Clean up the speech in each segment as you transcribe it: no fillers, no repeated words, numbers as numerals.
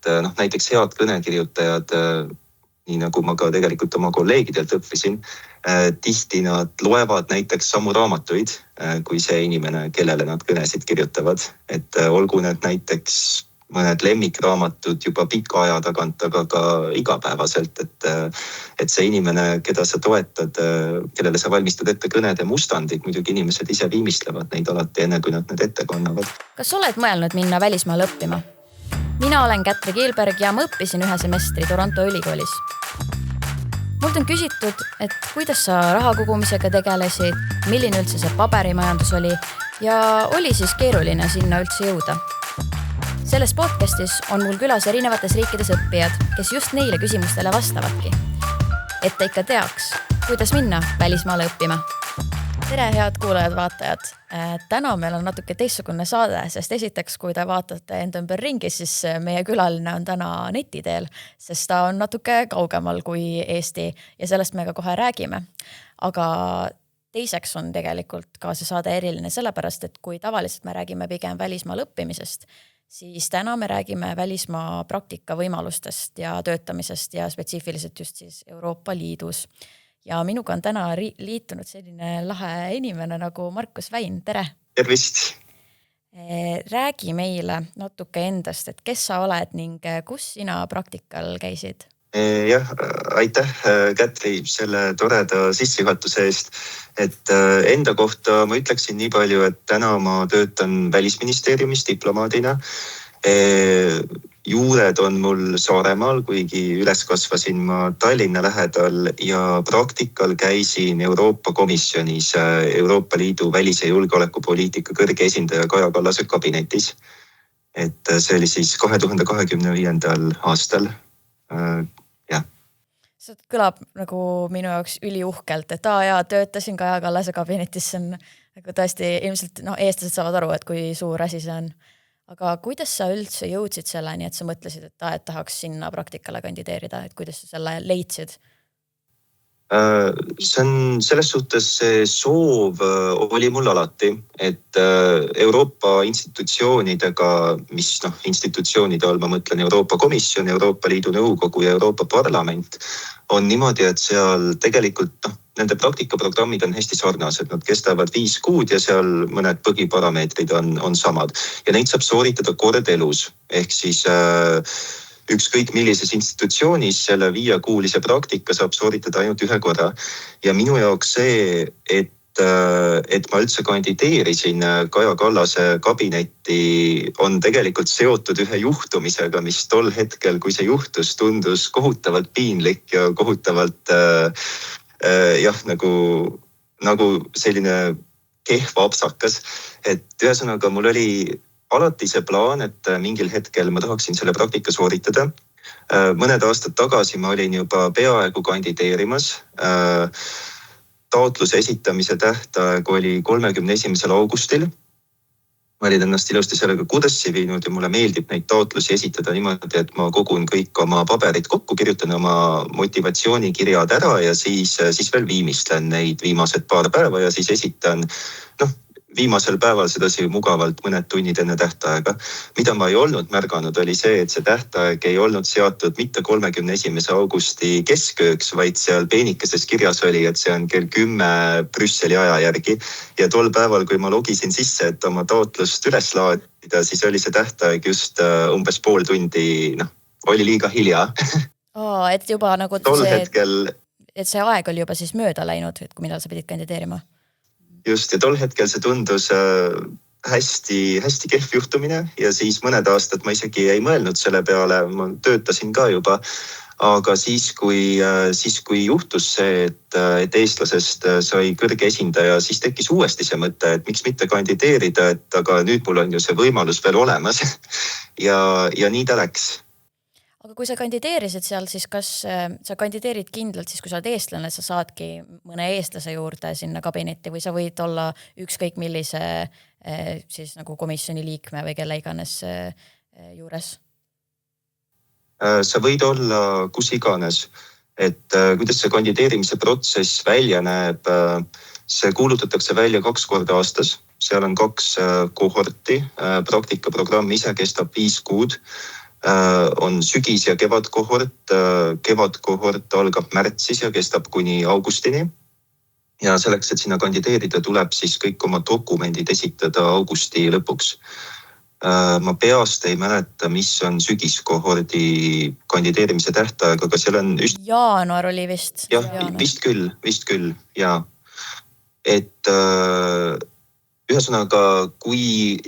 et näiteks head kõnekirjutajad, nii nagu ma ka tegelikult oma kolleegidelt õppisin, tihti nad loevad näiteks samu raamatuid kui see inimene, kellele nad kõnesid kirjutavad. Et olgu need näiteks mõned lemmikraamatud juba pika aja tagant, aga ka igapäevaselt, et see inimene, keda sa toetad, kellele sa valmistad ette kõnede mustandid, muidugi inimesed ise viimistlevad neid alati enne, kui nad need ette kannavad. Kas oled mõelnud minna välismaale õppima? Mina olen Kätri Kiilberg ja ma õppisin 1 semestri Toronto ülikoolis. Mult on küsitud, et kuidas sa raha kogumisega tegelesid, milline üldse see paberimajandus oli ja oli siis keeruline sinna üldse jõuda. Selles podcastis on mul külas erinevates riikides õppijad, kes just neile küsimustele vastavadki. Et ta ikka teaks, kuidas minna välismaale õppima. Tere, head kuulajad-vaatajad! Täna meil on natuke teistsugune saade, sest esiteks, kui te vaatate enda ümber ringi, siis meie külaline on täna netiteel, sest ta on natuke kaugemal kui Eesti ja sellest me ka kohe räägime. Aga teiseks on tegelikult ka see saade eriline sellepärast, et kui tavaliselt me räägime pigem välismaal õppimisest, siis täna me räägime välismaa praktika võimalustest ja töötamisest ja spetsiifiliselt just siis Euroopa Liidus. Ja minuga on täna liitunud selline lahe inimene nagu Markus Väin. Tere! Tervist! Räägi meile natuke endast, et kes sa oled ning kus sina praktikal käisid? Jah, aitäh Kätri selle toreda sissejuhatuse eest. Et enda kohta ma ütleksin nii palju, et täna ma töötan Välisministeeriumis diplomaadina. Juured on mul Saaremaal, kuigi üles kasvasin ma Tallinna lähedal ja praktikal käisin Euroopa Komisjonis Euroopa Liidu välis- ja julgeolekupoliitika kõrge esindaja Kaja Kallase kabinetis. Et see oli siis 2025. aastal. See kõlab nagu minu jaoks üliuhkelt, et töötasin Kaja Kallase kabinetis, see on nagu tõesti ilmselt eestlased saavad aru, et kui suur asi see on. Aga kuidas sa üldse jõudsid selleni, et sa mõtlesid, et tahaks sinna praktikale kandideerida, et kuidas sa selle leidsid? See on selles suhtes see soov oli mul alati, et Euroopa institutsioonidega, mis institutsioonide all ma mõtlen Euroopa Komisjon, Euroopa Liidu Nõukogu ja Euroopa Parlament, on niimoodi, et seal tegelikult nende praktikaprogrammid on hästi sarnased. Nad kestavad 5 kuud ja seal mõned põhiparameetrid on samad. Ja neid saab sooritada kord elus. Ehk siis ükskõik millises institutsioonis selle 5-kuulise praktika saab sooritada ainult 1 korra. Ja minu jaoks see, et ma üldse kandideerisin Kaja Kallase kabinetti, on tegelikult seotud ühe juhtumisega, mis tol hetkel, kui see juhtus, tundus kohutavalt piinlik ja kohutavalt nagu selline kehv apsakas. Et ühesõnaga mul oli alati see plaan, et mingil hetkel ma tahaksin selle praktika sooritada. Mõned aastad tagasi ma olin juba peaaegu kandideerimas. Taotluse esitamise tähtaeg oli 31. augustil. Ma olin ennast ilusti sellega kurssi viinud ja mulle meeldib neid taotlusi esitada niimoodi, et ma kogun kõik oma paberid kokku, kirjutan oma motivatsioonikirjad ära ja siis veel viimistlen neid viimased paar päeva ja siis esitan viimasel päeval sedasi mugavalt mõned tunnid enne tähtaega. Mida ma ei olnud märganud oli see, et see tähtaeg ei olnud seatud mitte 31. augusti keskööks, vaid seal peenikeses kirjas oli, et see on kell 10 Brüsseli aja järgi. Ja tol päeval, kui ma logisin sisse, et oma taotlust üles laadida, siis oli see tähtaeg just umbes pool tundi, oli liiga hilja. Et juba nagu et see aeg oli juba siis mööda läinud, et kui millal sa pidid kandideerima? Just, ja tol hetkel see tundus hästi kehv juhtumine ja siis mõned aastad ma isegi ei mõelnud selle peale, ma töötasin ka juba, aga siis kui juhtus see, et eestlasest sai kõrge esindaja, siis tekkis uuesti see mõte, et miks mitte kandideerida, et aga nüüd mul on ju see võimalus veel olemas ja nii ta läks. Aga kui sa kandideerisid seal, siis kas sa kandideerid kindlalt, siis kui sa oled eestlane, sa saadki mõne eestlase juurde sinna kabinetti või sa võid olla ükskõik millise siis nagu komisjoni liikme või kelle iganes juures? Sa võid olla kus iganes, et kuidas see kandideerimise protsess välja näeb, see kuulutatakse välja 2 korda aastas, seal on 2 kohorti, praktikaprogramm ise kestab 5 kuud. on sügis- ja kevadkohort. Kevadkohort algab märtsis ja kestab kuni augustini. Ja selleks, et sinna kandideerida, tuleb siis kõik oma dokumendid esitada augusti lõpuks. Ma peast ei mäleta, mis on sügiskohordi kandideerimise tähtaeg, aga seal on jaanuar oli vist. Jah, vist küll, jaa. Et ühesõnaga, kui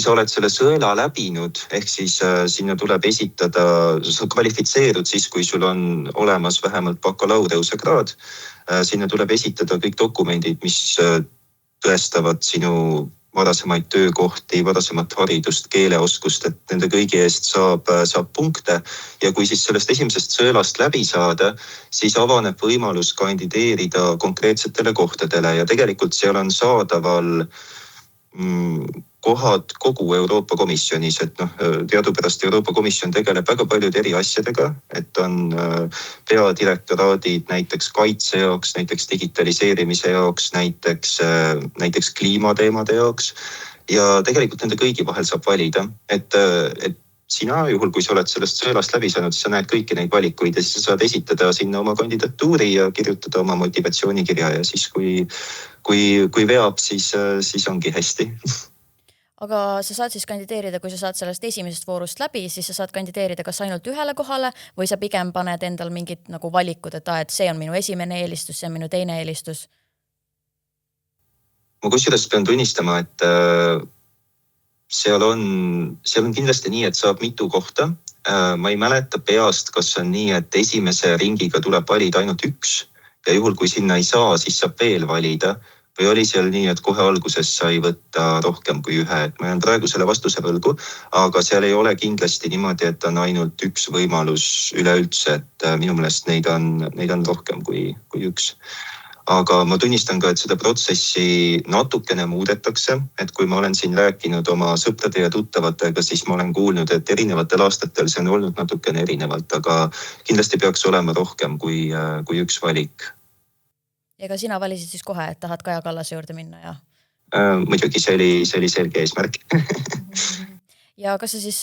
sa oled selle sõela läbinud, ehk siis sinna tuleb esitada, sa kvalifitseerud siis, kui sul on olemas vähemalt bakalaureuse kraad, sinna tuleb esitada kõik dokumendid, mis tõestavad sinu varasemaid töökohti, varasemat haridust, keeleoskust, et nende kõigi eest saab punkte. Ja kui siis sellest esimesest sõelast läbi saada, siis avaneb võimalus kandideerida konkreetsetele kohtadele ja tegelikult seal on saadaval kohad kogu Euroopa Komisjonis, et teadupärast Euroopa Komisjon tegeleb väga paljude eri asjadega, et on peadirektoraadid näiteks kaitse jaoks, näiteks digitaliseerimise jaoks, näiteks kliimateemade jaoks ja tegelikult nende kõigi vahel saab valida, et sina juhul, kui sa oled sellest sõelast läbi saanud, siis sa näed kõiki neid valikuid ja siis sa saad esitada sinna oma kandidatuuri ja kirjutada oma motivatsioonikirja ja siis kui veab, siis ongi hästi. Aga sa saad siis kandideerida, kui sa saad sellest esimesest voorust läbi, siis sa saad kandideerida kas ainult ühele kohale või sa pigem paned endal mingid nagu valikud, et see on minu esimene eelistus, see on minu teine eelistus? Ma kusjuures pean tunnistama, et seal on kindlasti nii, et saab mitu kohta. Ma ei mäleta peast, kas on nii, et esimese ringiga tuleb valida ainult üks ja juhul, kui sinna ei saa, siis saab veel valida. Või oli seal nii, et kohe alguses sai võtta rohkem kui ühe, et ma jään praegu selle vastuse võlgu, aga seal ei ole kindlasti niimoodi, et on ainult üks võimalus üleüldse, et minu meelest neid on rohkem kui üks. Aga ma tunnistan ka, et seda protsessi natukene muudetakse, et kui ma olen siin rääkinud oma sõprade ja tuttavatega, siis ma olen kuulnud, et erinevatel aastatel see on olnud natukene erinevalt, aga kindlasti peaks olema rohkem kui üks valik. Ja ka sina valisid siis kohe, et tahad Kaja Kallase juurde minna ja? Muidugi see oli selge eesmärk. Ja kas sa siis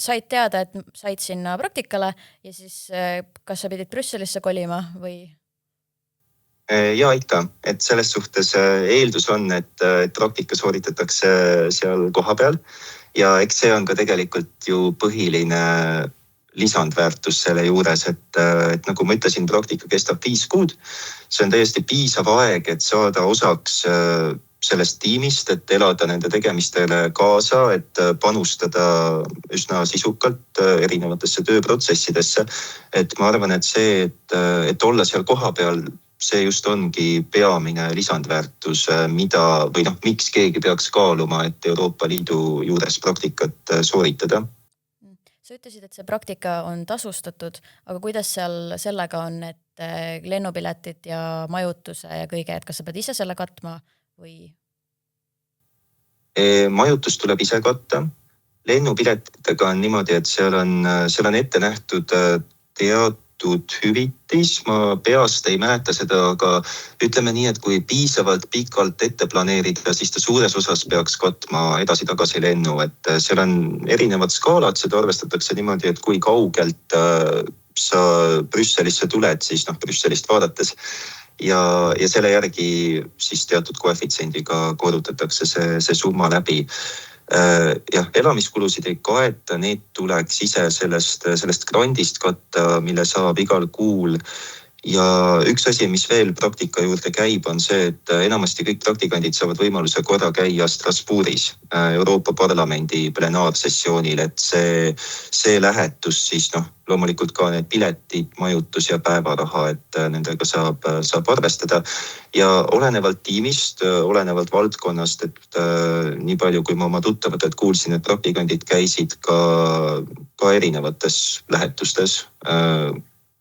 said teada, et said sinna praktikale ja siis kas sa pidid Brüsselisse kolima või? Ja ikka, et selles suhtes eeldus on, et praktika sooritatakse seal koha peal ja eks see on ka tegelikult ju põhiline lisandväärtus selle juures, et nagu ma ütlesin, praktika kestab 5 kuud. See on täiesti piisav aeg, et saada osaks sellest tiimist, et elada nende tegemistele kaasa, et panustada üsna sisukalt erinevatesse tööprotsessidesse. Et ma arvan, et see, et olla seal koha peal, see just ongi peamine lisandväärtus, miks keegi peaks kaaluma, et Euroopa Liidu juures praktikat sooritada. Sa ütlesid, et see praktika on tasustatud, aga kuidas seal sellega on, et lennupiletit ja majutuse ja kõige, et kas sa pead ise selle katma või? Majutus tuleb ise katta. Lennupiletitega on niimoodi, et seal on ette nähtud teatud hüvitis. Ma peast ei mäleta seda, aga ütleme nii, et kui piisavalt pikalt ette planeerida, siis ta suures osas peaks katma edasi-tagasi lennu. Et seal on erinevad skaalad, seda arvestatakse niimoodi, et kui kaugelt sa Brüsselisse tuled, siis Brüsselist vaadates. Ja selle järgi siis teatud koefitsiendiga korrutatakse see summa läbi. Jah, elamiskulusid ei kaeta, need tuleks ise sellest grandist katta, mille saab igal kuul. Ja üks asi, mis veel praktika juurde käib, on see, et enamasti kõik praktikandid saavad võimaluse korra käia Strasbourgis Euroopa Parlamendi plenaarsessioonil, et see lähetus siis loomulikult ka need piletid, majutus ja päevaraha, et nendega saab arvestada. Ja olenevalt tiimist, olenevalt valdkonnast, et nii palju, kui ma oma tuttavatelt kuulsin, et praktikandid käisid ka erinevates lähetustes,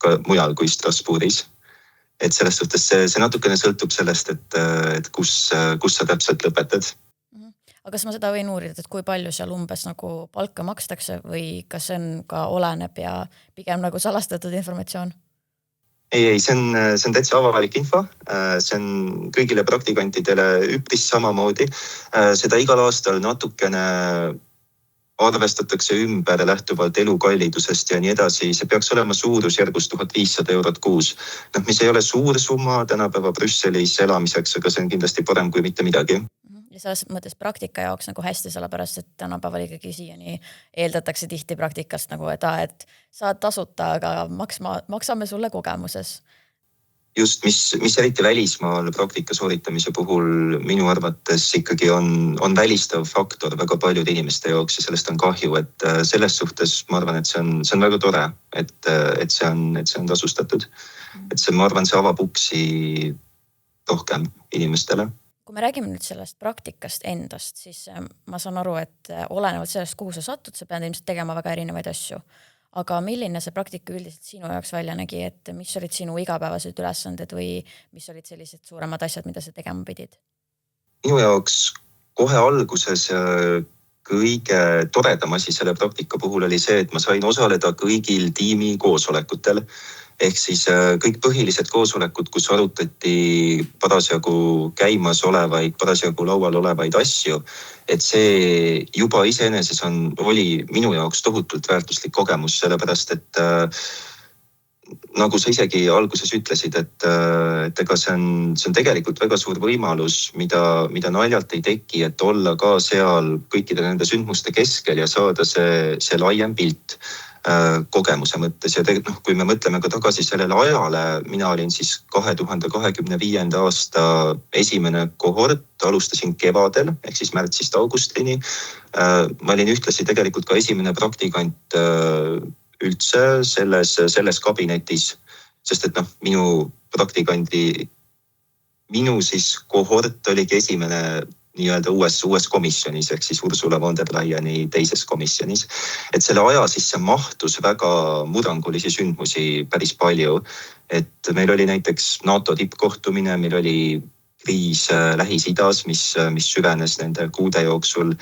ka mujal kui Strasbourgis. Et selles suhtes see natukene sõltub sellest, et kus sa täpselt lõpetad. Aga kas ma seda võin uurida, et kui palju seal umbes nagu palka makstakse või kas see on ka oleneb ja pigem nagu salastatud informatsioon? Ei, see on täitsa avalik info. See on kõigile praktikantidele üpris samamoodi. Seda igal aastal natukene arvestatakse ümber lähtuvalt elukallidusest ja nii edasi, see peaks olema suurusjärgus 1500 eurot kuus. Mis ei ole suur summa tänapäeva Brüsselis elamiseks, aga see on kindlasti parem kui mitte midagi. Ja selles mõttes praktika jaoks nagu hästi, sellepärast, et tänapäeval ikkagi siiani eeldatakse tihti praktikast nagu, et saad tasuta, aga maksame sulle kogemuses. Just, mis eriti välismaal praktika sooritamise puhul minu arvates ikkagi on välistav faktor väga paljude inimeste jaoks ja sellest on kahju, et selles suhtes ma arvan, et see on väga tore, et see on tasustatud. Et see, ma arvan, see avab uksi rohkem inimestele. Kui me räägime nüüd sellest praktikast endast, siis ma saan aru, et olenevalt sellest, kuhu sa satud, sa pead ilmselt tegema väga erinevaid asju. Aga milline see praktika üldiselt sinu jaoks välja nägi, et mis olid sinu igapäevased ülesanded või mis olid sellised suuremad asjad, mida sa tegema pidid? Minu jaoks kohe alguses kõige toredam asi selle praktika puhul oli see, et ma sain osaleda kõigil tiimi koosolekutel. Ehk siis kõik põhilised koosolekud, kus arutati parasjagu käimas olevaid, parasjagu laual olevaid asju, et see juba iseeneses oli minu jaoks tohutult väärtuslik kogemus, sellepärast et nagu sa isegi alguses ütlesid, et ega see on tegelikult väga suur võimalus, mida naljalt ei teki, et olla ka seal kõikide nende sündmuste keskel ja saada see laiem pilt kogemuse mõttes ja tegelikult kui me mõtleme ka tagasi sellele ajale, mina olin siis 2025. aasta esimene kohort, alustasin kevadel ehk siis märtsist augustini. Ma olin ühtlasi tegelikult ka esimene praktikant üldse selles kabinetis, sest et minu siis kohort oligi esimene nii-öelda uues komisjonis ehk siis Ursula von der Leyeni teises komisjonis. Et selle aja sisse mahtus väga murrangulisi sündmusi päris palju. Et meil oli näiteks NATO tippkohtumine, meil oli kriis Lähis-Idas, mis süvenes nende kuude jooksul.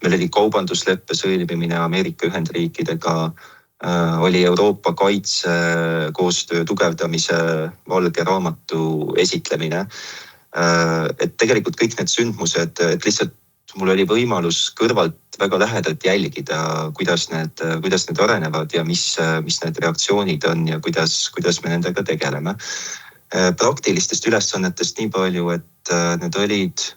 Meil oli kaubandusleppe sõlmimine Ameerika Ühendriikidega, oli Euroopa kaitsekoostöö tugevdamise valge raamatu esitlemine. Et tegelikult kõik need sündmused, et lihtsalt mul oli võimalus kõrvalt väga lähedalt jälgida, kuidas need arenevad ja mis need reaktsioonid on ja kuidas me nendega tegeleme. Praktilistest ülesannetest nii palju, et need olid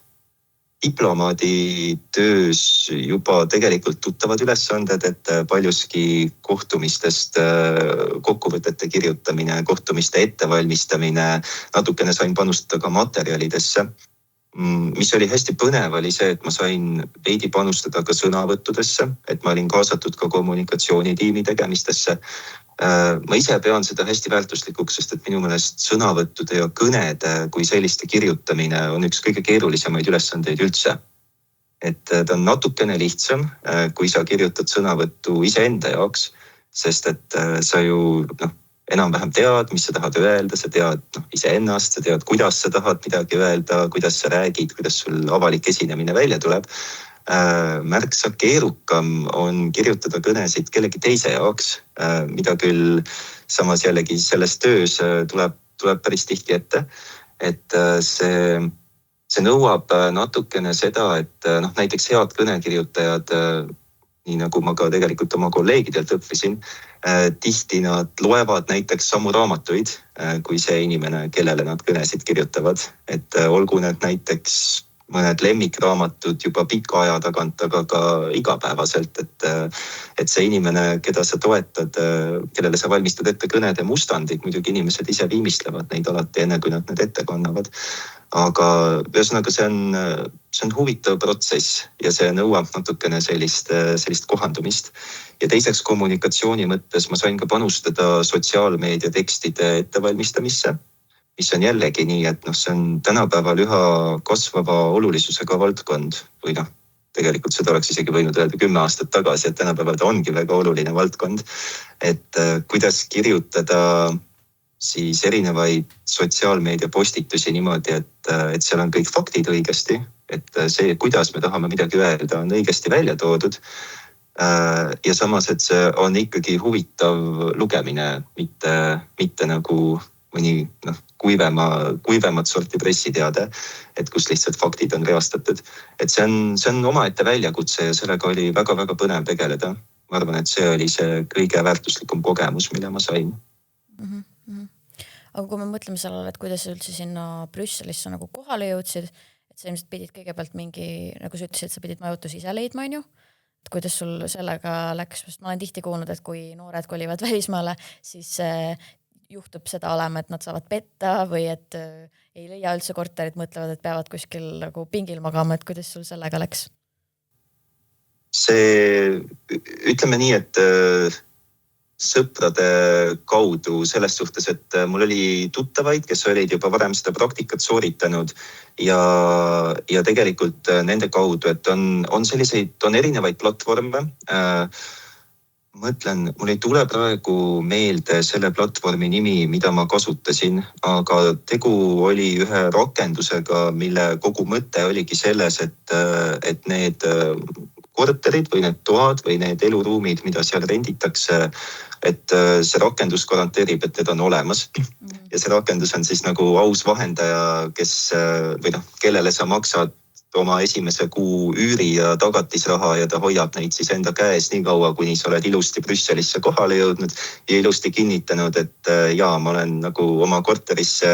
diplomaadi töös juba tegelikult tuttavad ülesanded, et paljuski kohtumistest kokkuvõtete kirjutamine, kohtumiste ettevalmistamine, natukene sain panustada ka materjalidesse. Mis oli hästi põnev oli see, et ma sain veidi panustada ka sõnavõttudesse, et ma olin kaasatud ka kommunikatsioonitiimi tegemistesse. Ma ise pean seda hästi väärtuslikuks, sest et minu meelest sõnavõttude ja kõnede kui selliste kirjutamine on üks kõige keerulisemaid ülesandeid üldse. Et ta on natukene lihtsam, kui sa kirjutad sõnavõttu iseenda jaoks, sest et sa ju enam-vähem tead, mis sa tahad öelda, sa tead iseennast, sa tead, kuidas sa tahad midagi öelda, kuidas sa räägid, kuidas sul avalik esinemine välja tuleb. Märksa keerukam on kirjutada kõnesid kellegi teise jaoks, mida küll samas jällegi selles töös tuleb päris tihti ette. Et see nõuab natukene seda, et näiteks head kõnekirjutajad, nii nagu ma ka tegelikult oma kolleegidelt õppisin, tihti nad loevad näiteks samu raamatuid kui see inimene, kellele nad kõnesid kirjutavad. Et olgu need näiteks mõned lemmikraamatud juba pika aja tagant, aga ka igapäevaselt, et see inimene, keda sa toetad, kellele sa valmistad ette kõnede mustandid, muidugi inimesed ise viimistlevad neid alati enne, kui nad need ette kannavad. Aga ühesõnaga see on huvitav protsess ja see nõuab natukene sellist kohandumist. Ja teiseks kommunikatsiooni mõttes ma sain ka panustada sotsiaalmeedia tekstide ettevalmistamisse, mis on jällegi nii, et see on tänapäeval üha kasvava olulisusega valdkond või tegelikult seda oleks isegi võinud öelda 10 aastat tagasi, et tänapäeval ta ongi väga oluline valdkond, et kuidas kirjutada siis erinevaid sotsiaalmeedia postitusi niimoodi, et seal on kõik faktid õigesti, et see, kuidas me tahame midagi öelda, on õigesti välja toodud ja samas, et see on ikkagi huvitav lugemine, mitte nagu mõni kuivemat sorti pressiteade, et kus lihtsalt faktid on reastatud. Et see on omaette väljakutse ja sellega oli väga-väga põnev tegeleda. Ma arvan, et see oli see kõige väärtuslikum kogemus, mille ma sain. Aga kui me mõtleme sellele, et kuidas sa üldse sinna Brüsselisse nagu kohale jõudsid, et sa ilmselt pidid kõigepealt nagu sa ütlesid, et sa pidid majutus ise leidma, on ju? Et kuidas sul sellega läks? Sest ma olen tihti kuulnud, et kui noored kolivad välismaale, siis juhtub seda olema, et nad saavad petta või et ei leia üldse korterit, mõtlevad, et peavad kuskil nagu pingil magama, et kuidas sul sellega läks? See, ütleme nii, et sõprade kaudu selles suhtes, et mul oli tuttavaid, kes olid juba varem seda praktikat sooritanud ja tegelikult nende kaudu, et on erinevaid platvorme. Mõtlen, mul ei tule praegu meelde selle platvormi nimi, mida ma kasutasin, aga tegu oli ühe rakendusega, mille kogu mõte oligi selles, et need korterid või need toad või need eluruumid, mida seal renditakse, et see rakendus garanteerib, et need on olemas. Ja see rakendus on siis nagu aus vahendaja, kellele sa maksad oma esimese kuu üüri ja tagatisraha ja ta hoiab neid siis enda käes nii kaua, kuni sa oled ilusti Brüsselisse kohale jõudnud ja ilusti kinnitanud, et ma olen nagu oma korterisse,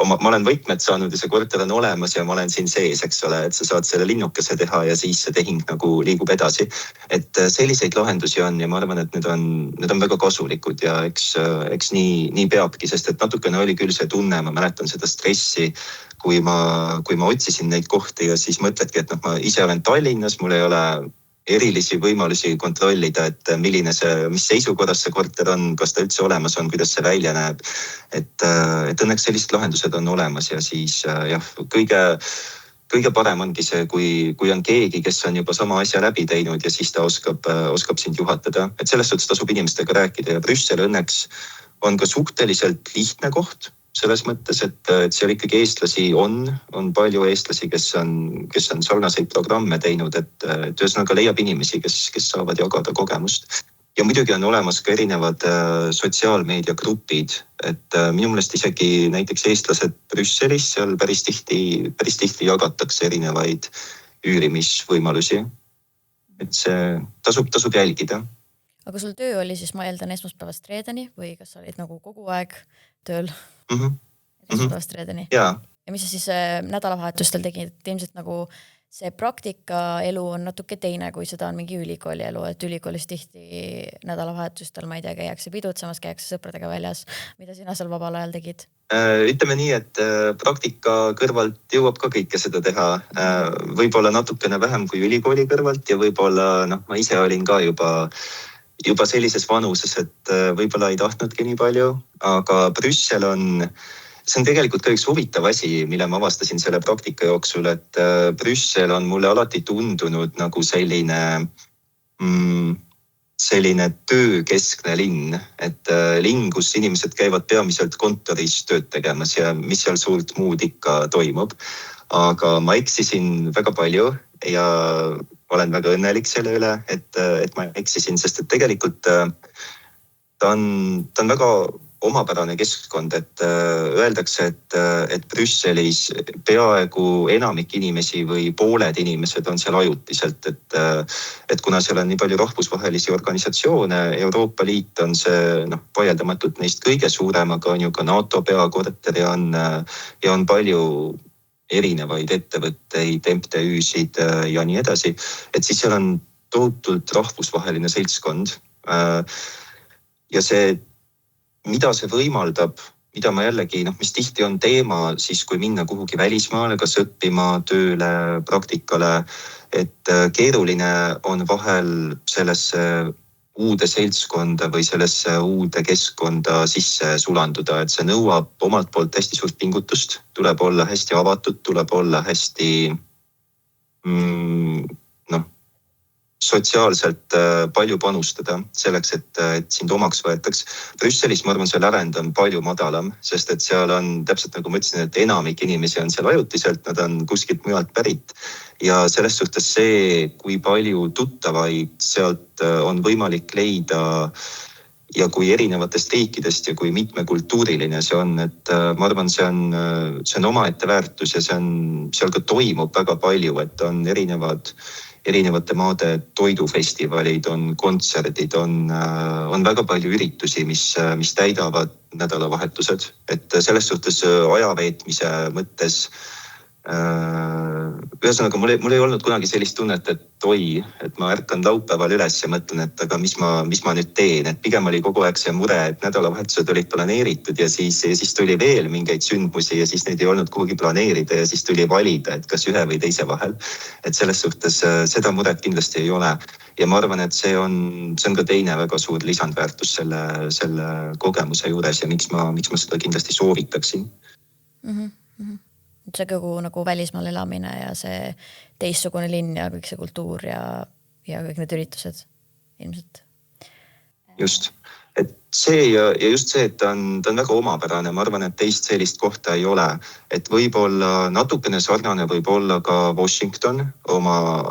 ma olen võtmed saanud ja see korter on olemas ja ma olen siin sees, eks ole, et sa saad selle linnukese teha ja siis see tehing nagu liigub edasi. Et selliseid lahendusi on ja ma arvan, et need on väga kasulikud ja eks nii peabki, sest et natukene oli küll see tunne, ma mäletan seda stressi, kui ma otsisin neid kohti ja siis mõtledki, et ma ise olen Tallinnas, mul ei ole erilisi võimalusi kontrollida, et mis seisukorras see korter on, kas ta üldse olemas on, kuidas see välja näeb. Et õnneks sellised lahendused on olemas ja siis kõige parem ongi see, kui on keegi, kes on juba sama asja läbi teinud ja siis ta oskab sind juhatada. Et selles suhtes tasub inimestega rääkida ja Brüssel õnneks on ka suhteliselt lihtne koht. Selles mõttes, et seal ikkagi eestlasi on palju eestlasi, kes on sarnaseid programme teinud, et ühesõnaga leiab inimesi, kes saavad jagada kogemust. Ja muidugi on olemas ka erinevad sotsiaalmeediagrupid, et minu meelest isegi näiteks eestlased Brüsselis seal päris tihti jagatakse erinevaid üürimisvõimalusi. Et see tasub jälgida. Aga sul töö oli siis, ma eeldan, esmaspäevast reedeni või kas sa olid nagu kogu aeg tööl? Esmaspäevast reedeni? Jaa. Ja mis sa siis nädalavahetustel tegid? Ilmselt nagu see praktikaelu on natuke teine, kui seda on mingi ülikooli elu, et ülikoolis tihti nädalavahetustel, ma ei tea, käiakse pidutsemas, käiakse sõpradega väljas. Mida sina seal vabal ajal tegid? Ütleme nii, et praktika kõrvalt jõuab ka kõike seda teha. Võib-olla natukene vähem kui ülikooli kõrvalt ja võib-olla ma ise olin ka juba sellises vanuses, et võib-olla ei tahtnudki nii palju, aga Brüssel see on tegelikult ka üks huvitav asi, mille ma avastasin selle praktika jooksul, et Brüssel on mulle alati tundunud nagu selline töökeskne linn, et linn, kus inimesed käivad peamiselt kontoris tööd tegemas ja mis seal suurt muud ikka toimub. Aga ma eksisin väga palju ja olen väga õnnelik selle üle, et ma eksisin, sest et tegelikult ta on väga omapärane keskkond, et öeldakse, et Brüsselis peaaegu enamik inimesi või pooled inimesed on seal ajutiselt, et kuna seal on nii palju rahvusvahelisi organisatsioone, Euroopa Liit on see vaieldamatult neist kõige suurem, aga on ju ka NATO peakorter ja on palju erinevaid ettevõtteid, MTÜ-sid ja nii edasi, et siis seal on tohutult rahvusvaheline seltskond. Ja see, mida see võimaldab, mida ma jällegi, mis tihti on teema siis, kui minna kuhugi välismaale, kas õppima, tööle, praktikale, et keeruline on vahel sellesse uude seltskonda või sellesse uude keskkonda sisse sulanduda, et see nõuab omalt poolt hästi suurt pingutust, tuleb olla hästi avatud, tuleb olla hästi sotsiaalselt palju panustada selleks, et sind omaks võetaks. Brüsselis, ma arvan, see lävend on palju madalam, sest et seal on täpselt nagu ma ütlesin, et enamik inimesi on seal ajutiselt, nad on kuskilt mujalt pärit. Ja selles suhtes see, kui palju tuttavaid sealt on võimalik leida ja kui erinevatest riikidest ja kui mitmekultuuriline see on, et ma arvan, see on omaette väärtus ja seal ka toimub väga palju, et on erinevate maade toidufestivalid, on kontserdid, on väga palju üritusi, mis täidavad nädalavahetused, et selles suhtes aja veetmise mõttes ühesõnaga, mul ei olnud kunagi sellist tunnet, et ma ärkan laupäeval üles ja mõtlen, et aga mis ma nüüd teen, et pigem oli kogu aeg see mure, et nädalavahetused olid planeeritud ja siis tuli veel mingeid sündmusi ja siis neid ei olnud kuhugi planeerida ja siis tuli valida, et kas ühe või teise vahel. Et selles suhtes seda muret kindlasti ei ole. Ja ma arvan, et see on ka teine väga suur lisandväärtus selle kogemuse juures ja miks ma seda kindlasti soovitaksin. See kogu nagu välismaal elamine ja see teistsugune linn ja kõik see kultuur ja kõik need üritused ilmselt. Just. Et see ja just see, et ta on väga omapärane. Ma arvan, et teist sellist kohta ei ole. Et võib-olla natukene sarnane võib olla ka Washington oma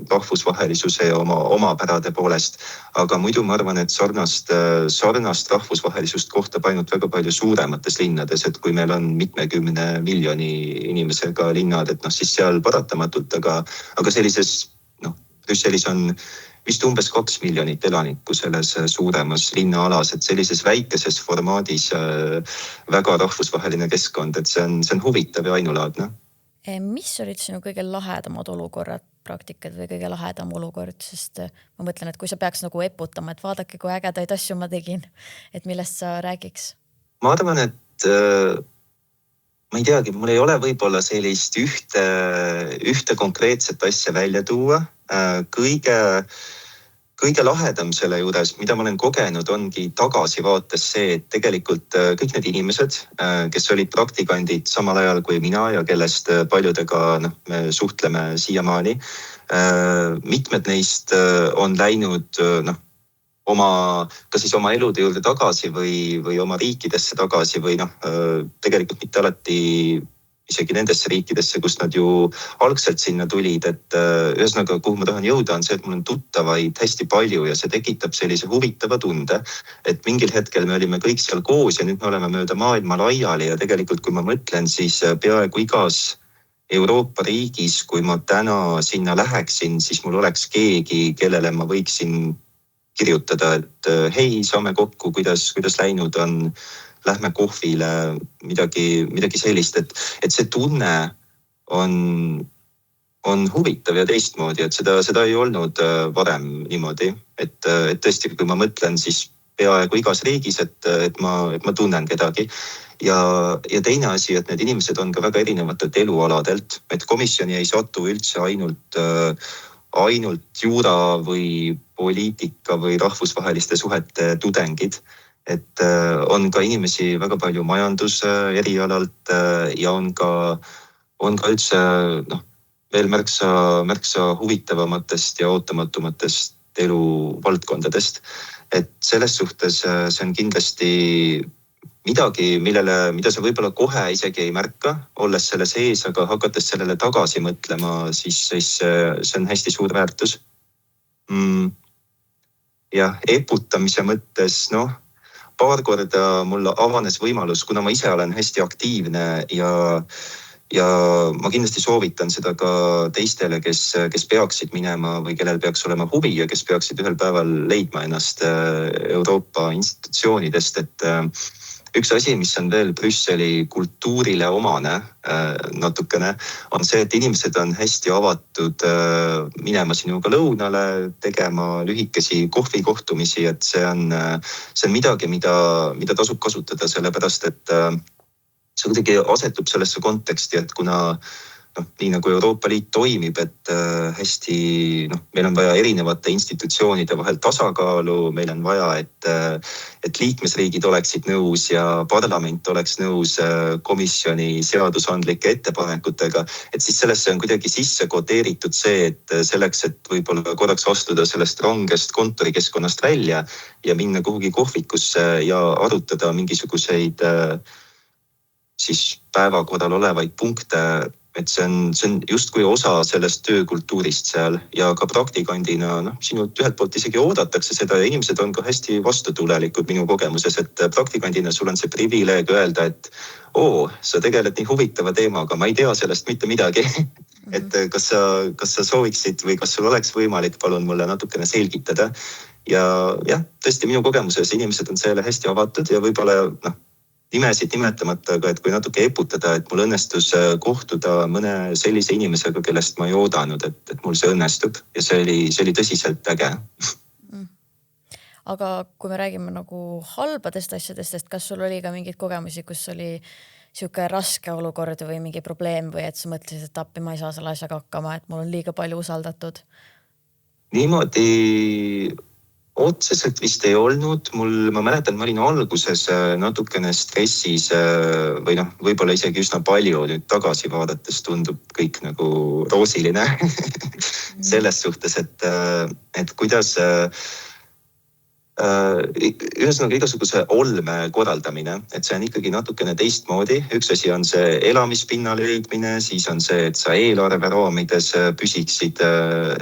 rahvusvahelisuse ja oma pärade poolest. Aga muidu ma arvan, et sarnast rahvusvahelisust kohtab ainult väga palju suuremates linnades. Et kui meil on 70 miljoni inimesega linnad, et siis seal paratamatult, aga sellises, Brüsselis on vist umbes 2 miljonit elanikku selles suuremas linnaalas, et sellises väikeses formaadis väga rahvusvaheline keskkond, et see on huvitav ja ainulaadne. Mis olid sinu kõige lahedamad olukorrad, praktikad või kõige lahedam olukord, sest ma mõtlen, et kui sa peaks nagu eputama, et vaadake, kui ägedaid asju ma tegin, et millest sa räägiks? Ma arvan, et ma ei teagi, mul ei ole võib-olla sellist ühte konkreetset asja välja tuua. Kõige lahedam selle juures, mida ma olen kogenud, ongi tagasivaates see, et tegelikult kõik need inimesed, kes olid praktikandid samal ajal kui mina ja kellest paljudega me suhtleme siiamaani, mitmed neist on läinud kas siis oma elude juurde tagasi või oma riikidesse tagasi või tegelikult mitte alati isegi nendesse riikidesse, kus nad ju algselt sinna tulid, et ühesõnaga, kuhu ma tahan jõuda, on see, et mul on tuttavaid hästi palju ja see tekitab sellise huvitava tunde, et mingil hetkel me olime kõik seal koos ja nüüd me oleme mööda maailma laiali ja tegelikult, kui ma mõtlen, siis peaaegu igas Euroopa riigis, kui ma täna sinna läheksin, siis mul oleks keegi, kellele ma võiksin kirjutada, et hei, saame kokku, kuidas läinud on, lähme kohvile, midagi sellist, et see tunne on huvitav ja teistmoodi, et seda ei olnud varem niimoodi, et tõesti, kui ma mõtlen, siis peaaegu igas riigis, et ma tunnen kedagi. Ja teine asi, et need inimesed on ka väga erinevatelt elualadelt, et komisjoni ei satu üldse ainult juura või poliitika või rahvusvaheliste suhete tudengid. Et on ka inimesi väga palju majanduse erialalt ja on ka üldse veel märksa huvitavamatest ja ootamatumatest eluvaldkondadest. Et selles suhtes see on kindlasti midagi, mida sa võib-olla kohe isegi ei märka, olles selle sees, aga hakates sellele tagasi mõtlema, siis see on hästi suur väärtus. Ja eputamise mõttes, paar korda mul avanes võimalus, kuna ma ise olen hästi aktiivne ja ma kindlasti soovitan seda ka teistele, kes peaksid minema või kellel peaks olema huvi ja kes peaksid ühel päeval leidma ennast Euroopa institutsioonidest, et üks asi, mis on veel Brüsseli kultuurile omane natukene, on see, et inimesed on hästi avatud minema sinuga lõunale, tegema lühikesi kohvikohtumisi, et see on midagi, mida tasub kasutada, sellepärast et see kuidagi asetub sellesse konteksti, et kuna nii nagu Euroopa Liit toimib, et hästi, meil on vaja erinevate institutsioonide vahel tasakaalu, meil on vaja, et liikmesriigid oleksid nõus ja parlament oleks nõus komisjoni seadusandlike ettepanekutega, et siis sellesse on kuidagi sisse kodeeritud see, et selleks, et võib-olla korraks astuda sellest rangest kontorikeskkonnast välja ja minna kuhugi kohvikusse ja arutada mingisuguseid siis päevakorral olevaid punkte, et see on justkui osa sellest töökultuurist seal ja ka praktikandina, sinult ühelt poolt isegi oodatakse seda ja inimesed on ka hästi vastutulelikud minu kogemuses, et praktikandina sul on see privileeg öelda, et sa tegeled nii huvitava teemaga, ma ei tea sellest mitte midagi. Et kas sa sooviksid või kas sul oleks võimalik, palun mulle natukene selgitada. Ja jah, tõesti minu kogemuses inimesed on selle hästi avatud ja võib-olla nimesid nimetamata, aga et kui natuke eputada, et mul õnnestus kohtuda mõne sellise inimesega, kellest ma ei oodanud, et mul see õnnestub ja see oli tõsiselt äge. Aga kui me räägime nagu halbadest asjadest, et kas sul oli ka mingeid kogemusi, kus oli siuke raske olukord või mingi probleem või et sa mõtlesid, et appi ma ei saa selle asjaga hakkama, et mul on liiga palju usaldatud? Niimoodi otseselt vist ei olnud. Ma mäletan, ma olin alguses natukene stressis või võib-olla isegi üsna palju nüüd tagasi vaadates tundub kõik nagu roosiline selles suhtes, et kuidas ühesõnaga igasuguse olme korraldamine, et see on ikkagi natukene teistmoodi. Üks asi on see elamispinna leidmine, siis on see, et sa eelarve raamides püsiksid,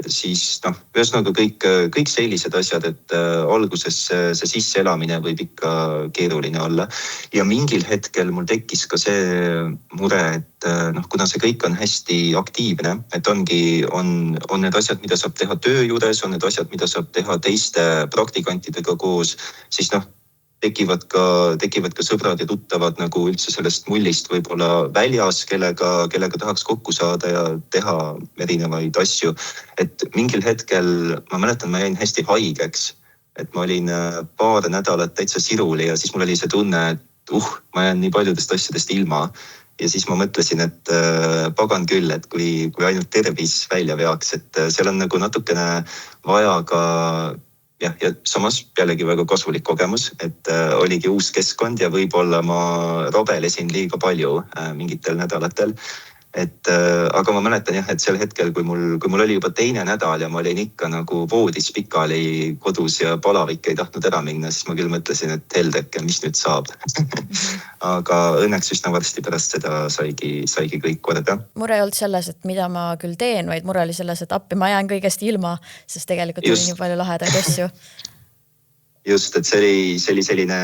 siis ühesõnaga kõik sellised asjad, et alguses see sisseelamine võib ikka keeruline olla. Ja mingil hetkel mul tekkis ka see mure, et kuna see kõik on hästi aktiivne, et on need asjad, mida saab teha töö juures, on need asjad, mida saab teha teiste praktikantidega koos, siis tekivad ka sõbrad ja tuttavad nagu üldse sellest mullist võib-olla väljas, kellega tahaks kokku saada ja teha erinevaid asju. Et mingil hetkel, ma mäletan, ma jäin hästi haigeks, et ma olin paar nädalat täitsa siruli ja siis mul oli see tunne, et ma jään nii paljudest asjadest ilma. Ja siis ma mõtlesin, et pagan küll, et kui ainult tervis välja veaks, et seal on nagu natukene vaja ka ja samas jällegi väga kasulik kogemus, et oligi uus keskkond ja võib-olla ma rabelesin liiga palju mingitel nädalatel. Aga ma mäletan jah, et sel hetkel, kui mul oli juba teine nädal ja ma olin ikka nagu voodis pikali kodus ja palavik ei tahtnud ära minna, siis ma küll mõtlesin, et heldeke, mis nüüd saab. Aga õnneks üsna varsti pärast seda saigi kõik korda. Mure ei olnud selles, et mida ma küll teen, vaid mure oli selles, et appi ma jään kõigest ilma, sest tegelikult oli nii palju lahedaid asju. Just, et see oli selline,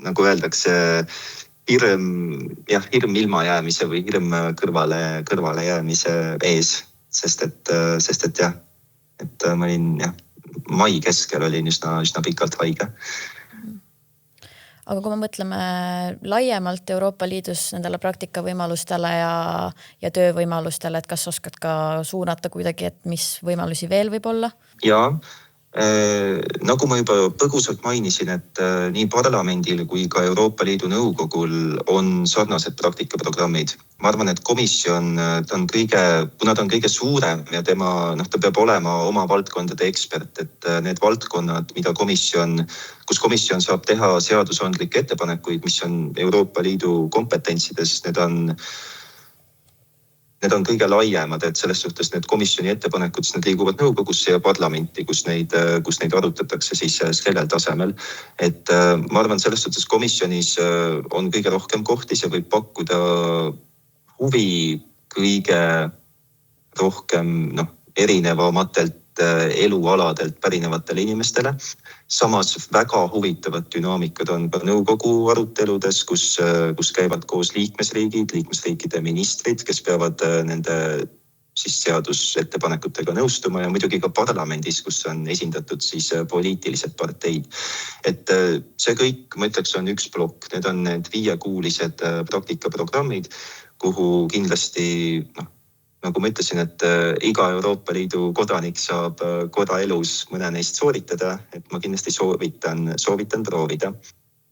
nagu öeldakse, hirm ilmajäämise või hirm kõrvale jäämise ees, sest et jah, et ma olin mai keskel olin üsna pikalt haige. Aga kui me mõtleme laiemalt Euroopa Liidus nendele praktikavõimalustele ja töövõimalustele, et kas oskad ka suunata kuidagi, et mis võimalusi veel võib olla? Jaa. Nagu ma juba põgusalt mainisin, et nii parlamendil kui ka Euroopa Liidu nõukogul on sarnased praktikaprogrammid. Ma arvan, et komisjon, kuna ta on kõige suurem ja ta peab olema oma valdkondade ekspert, et need valdkonnad, kus komisjon saab teha seadusandlikke ettepanekuid, mis on Euroopa Liidu kompetentsides, need on kõige laiemad, et selles suhtes need komisjoni ettepanekud, need liiguvad nõukogusse ja parlamenti, kus neid arutatakse siis sellel tasemel. Et ma arvan, selles suhtes komisjonis on kõige rohkem kohti, see võib pakkuda huvi kõige rohkem erinevamatelt elualadelt pärinevatele inimestele. Samas väga huvitavad dünaamikad on ka nõukogu aruteludes, kus käivad koos liikmesriikide ministrid, kes peavad nende siis seadusettepanekutega nõustuma ja muidugi ka parlamendis, kus on esindatud siis poliitilised parteid. Et see kõik, ma ütleks, on üks plokk. Need on need 5-kuulised praktikaprogrammid, kuhu kindlasti nagu ma ütlesin, et iga Euroopa Liidu kodanik saab korra elus mõne neist sooritada, et ma kindlasti soovitan proovida.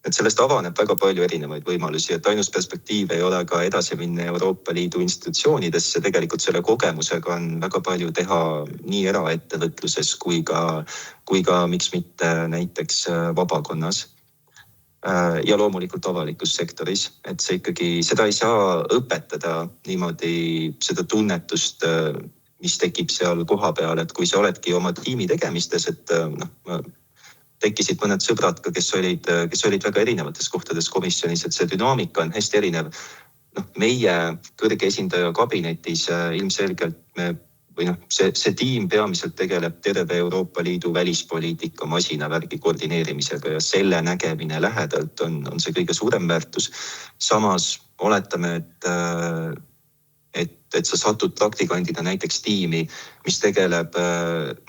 Et sellest avaneb väga palju erinevaid võimalusi, et ainus perspektiiv ei ole ka edasi minna Euroopa Liidu institutsioonidesse. Tegelikult selle kogemusega on väga palju teha nii eraettevõtluses kui ka miks mitte näiteks vabakonnas. Ja loomulikult avalikus sektoris, et see ikkagi, seda ei saa õpetada niimoodi seda tunnetust, mis tekib seal koha peal, et kui sa oledki oma tiimi tegemistes, et tekkisid mõned sõbrad ka, kes olid väga erinevates kohtades komisjonis, et see dünaamika on hästi erinev. meie kõrge esindaja kabinetis ilmselgelt see tiim peamiselt tegeleb terve Euroopa Liidu välispoliitika masinavärgi koordineerimisega ja selle nägemine lähedalt on see kõige suurem väärtus. Samas oletame, et sa satud praktikandina näiteks tiimi, mis tegeleb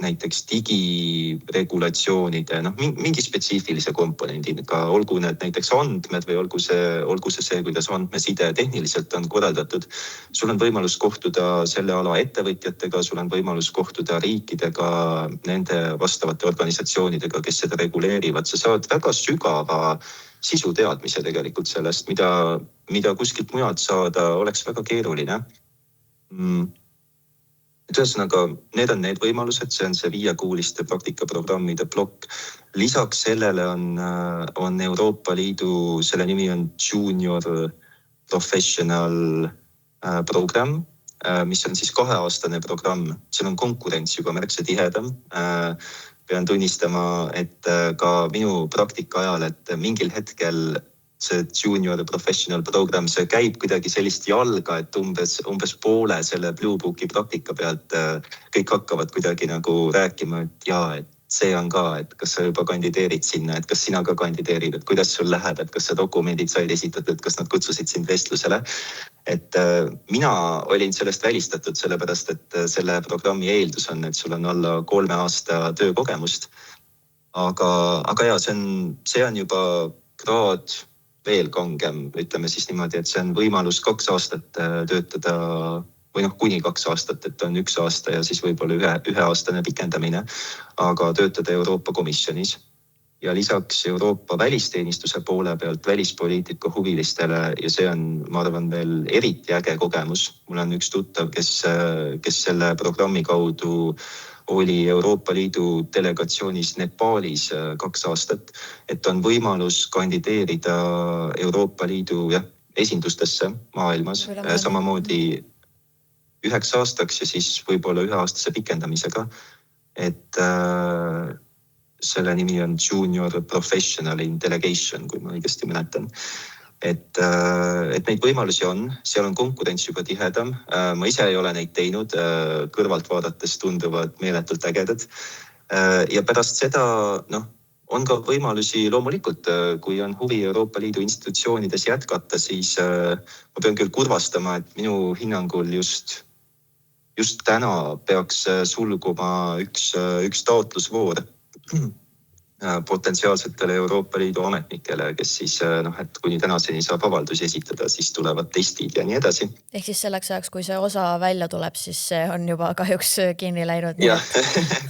näiteks digiregulatsioonide, mingi spetsiifilise komponendiga, olgu need näiteks andmed või olgu see, kuidas andmeside tehniliselt on korraldatud. Sul on võimalus kohtuda selle ala ettevõtjatega, sul on võimalus kohtuda riikidega, nende vastavate organisatsioonidega, kes seda reguleerivad. Sa saad väga sügava sisuteadmise tegelikult sellest, mida kuskilt mujalt saada oleks väga keeruline. Ühesõnaga, need on need võimalused, see on see 5-kuuliste praktikaprogrammide plokk. Lisaks sellele on Euroopa Liidu, selle nimi on Junior Professional program, mis on siis 2-aastane programm. Seal on konkurents juba märksa tihedam. Pean tunnistama, et ka minu praktika ajal, et mingil hetkel see Junior Professional program, see käib kuidagi sellist jalga, et umbes poole selle Blue Booki praktika pealt kõik hakkavad kuidagi nagu rääkima, et jaa, et see on ka, et kas sa juba kandideerid sinna, et kas sina ka kandideerid, et kuidas sul läheb, et kas sa dokumendid said esitatud, kas nad kutsusid sind vestlusele. Et mina olin sellest välistatud, sellepärast, et selle programmi eeldus on, et sul on alla 3 aasta töökogemust. Aga jaa, see on juba kraad veel kangem, ütleme siis niimoodi, et see on võimalus 2 aastat töötada või kuni 2 aastat, et on 1 aasta ja siis võib-olla 1-aastane pikendamine, aga töötada Euroopa Komisjonis. Ja lisaks Euroopa välisteenistuse poole pealt välispoliitika huvilistele ja see on, ma arvan, veel eriti äge kogemus. Mul on üks tuttav, kes selle programmi kaudu oli Euroopa Liidu delegatsioonis Nepaalis 2 aastat, et on võimalus kandideerida Euroopa Liidu esindustesse maailmas samamoodi 9 aastaks ja siis võib-olla 1-aastase pikendamisega. Et selle nimi on Junior Professional in Delegation, kui ma õigesti mäletan. Et neid võimalusi on, seal on konkurents juba tihedam. Ma ise ei ole neid teinud, kõrvalt vaadates tunduvad meeletult ägedad. Ja pärast seda on ka võimalusi loomulikult, kui on huvi Euroopa Liidu institutsioonides jätkata, siis ma pean küll kurvastama, et minu hinnangul just täna peaks sulguma üks taotlusvoor potentsiaalsetele Euroopa Liidu ametnikele, kes siis, et kuni tänaseni saab avaldusi esitada, siis tulevad testid ja nii edasi. Ehk siis selleks ajaks, kui see osa välja tuleb, siis see on juba kahjuks kinni läinud. Jah,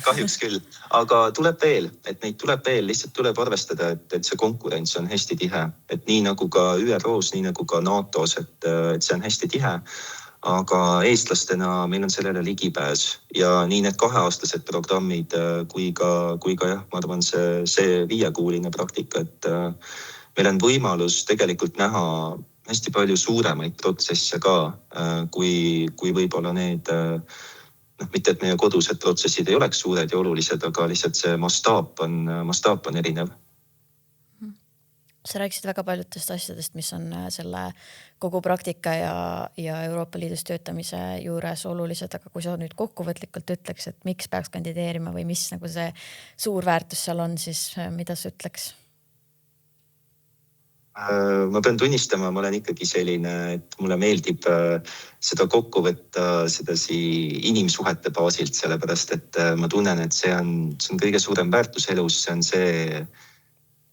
kahjuks küll. Aga tuleb veel, et neid tuleb veel, lihtsalt tuleb arvestada, et see konkurents on hästi tihe. Et nii nagu ka ÜROs, nii nagu ka NATOs, et see on hästi tihe. Aga eestlastena meil on sellele ligipääs ja nii need 2-aastased programmid kui ka ma arvan see 5-kuuline praktika, et meil on võimalus tegelikult näha hästi palju suuremaid protsesse ka, kui võib-olla need, mitte et meie kodused protsessid ei oleks suured ja olulised, aga lihtsalt see mastaap on erinev. Sa rääkisid väga paljudest asjadest, mis on selle kogu praktika ja Euroopa Liidus töötamise juures olulised, aga kui sa nüüd kokkuvõtlikult ütleks, et miks peaks kandideerima või mis nagu see suur väärtus seal on, siis mida sa ütleks? Ma pean tunnistama, ma olen ikkagi selline, et mulle meeldib seda kokku võtta sedasi inimsuhete baasilt, sellepärast et ma tunnen, et see on kõige suurem väärtus elus, see on see.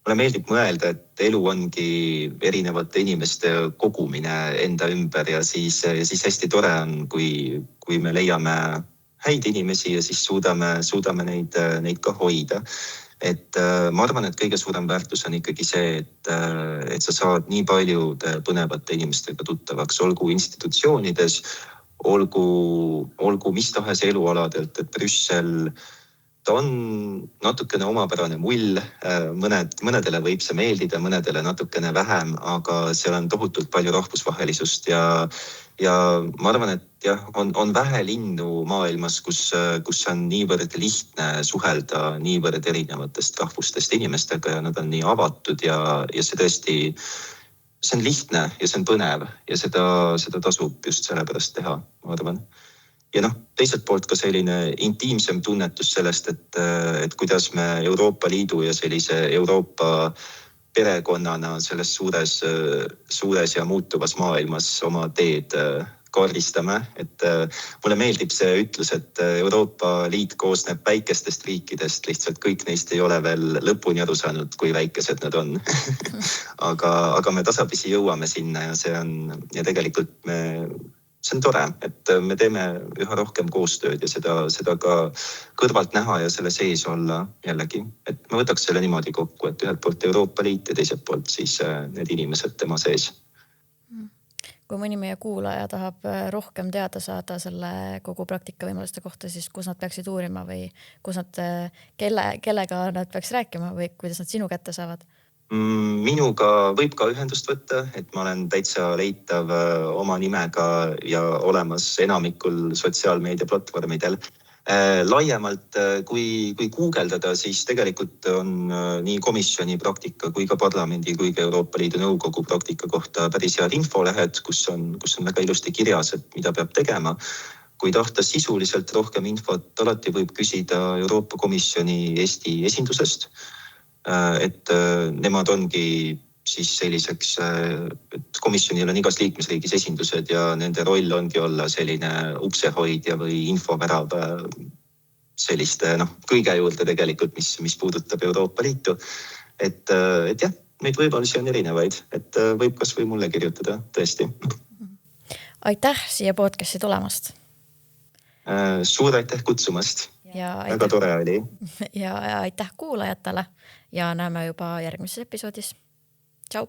Mulle meeldib mõelda, et elu ongi erinevate inimeste kogumine enda ümber ja siis hästi tore on, kui me leiame häid inimesi ja siis suudame neid ka hoida. Et ma arvan, et kõige suurem väärtus on ikkagi see, et sa saad nii paljude põnevate inimestega tuttavaks, olgu institutsioonides, olgu mis tahes elualadelt, et Brüssel ta on natukene omapärane mull, mõnedele võib see meeldida, mõnedele natukene vähem, aga seal on tohutult palju rahvusvahelisust ja ma arvan, et on vähe linnu maailmas, kus on niivõrd lihtne suhelda niivõrd erinevatest rahvustest inimestega ja nad on nii avatud ja see tõesti see on lihtne ja see on põnev ja seda tasub just sellepärast teha, ma arvan. Ja teiselt poolt ka selline intiimsem tunnetus sellest, et kuidas me Euroopa Liidu ja sellise Euroopa perekonnana selles suures ja muutuvas maailmas oma teed kaardistame. Et mulle meeldib see ütlus, et Euroopa Liit koosneb väikestest riikidest, lihtsalt kõik neist ei ole veel lõpuni aru saanud, kui väikesed nad on. aga me tasapisi jõuame sinna ja tegelikult see on tore, et me teeme üha rohkem koostööd ja seda ka kõrvalt näha ja selle sees olla jällegi. Et ma võtaks selle niimoodi kokku, et ühelt poolt Euroopa Liit ja teiselt poolt siis need inimesed tema sees. Kui mõni meie kuulaja tahab rohkem teada saada selle kogu praktika võimaluste kohta, siis kus nad peaksid uurima või kellega nad peaks rääkima või kuidas nad sinu kätte saavad? Minuga võib ka ühendust võtta, et ma olen täitsa leitav oma nimega ja olemas enamikul sotsiaalmeedia platvormidel. Laiemalt, kui guugeldada, siis tegelikult on nii komisjoni praktika kui ka parlamendi kui ka Euroopa Liidu Nõukogu praktika kohta päris head infolehed, kus on väga ilusti kirjas, et mida peab tegema. Kui tahta sisuliselt rohkem infot, alati võib küsida Euroopa Komisjoni Eesti esindusest. Et nemad ongi siis selliseks, et komisjonil on igas liikmesriigis esindused ja nende roll ongi olla selline uksehoidja või infovärav selliste kõige juurde tegelikult, mis puudutab Euroopa Liitu. Et jah, neid võimalusi on erinevaid, et võib kas või mulle kirjutada, tõesti. Aitäh siia podcasti tulemast. Suur aitäh kutsumast. Väga tore oli. Ja aitäh kuulajatele ja näeme juba järgmises episoodis. Tšau!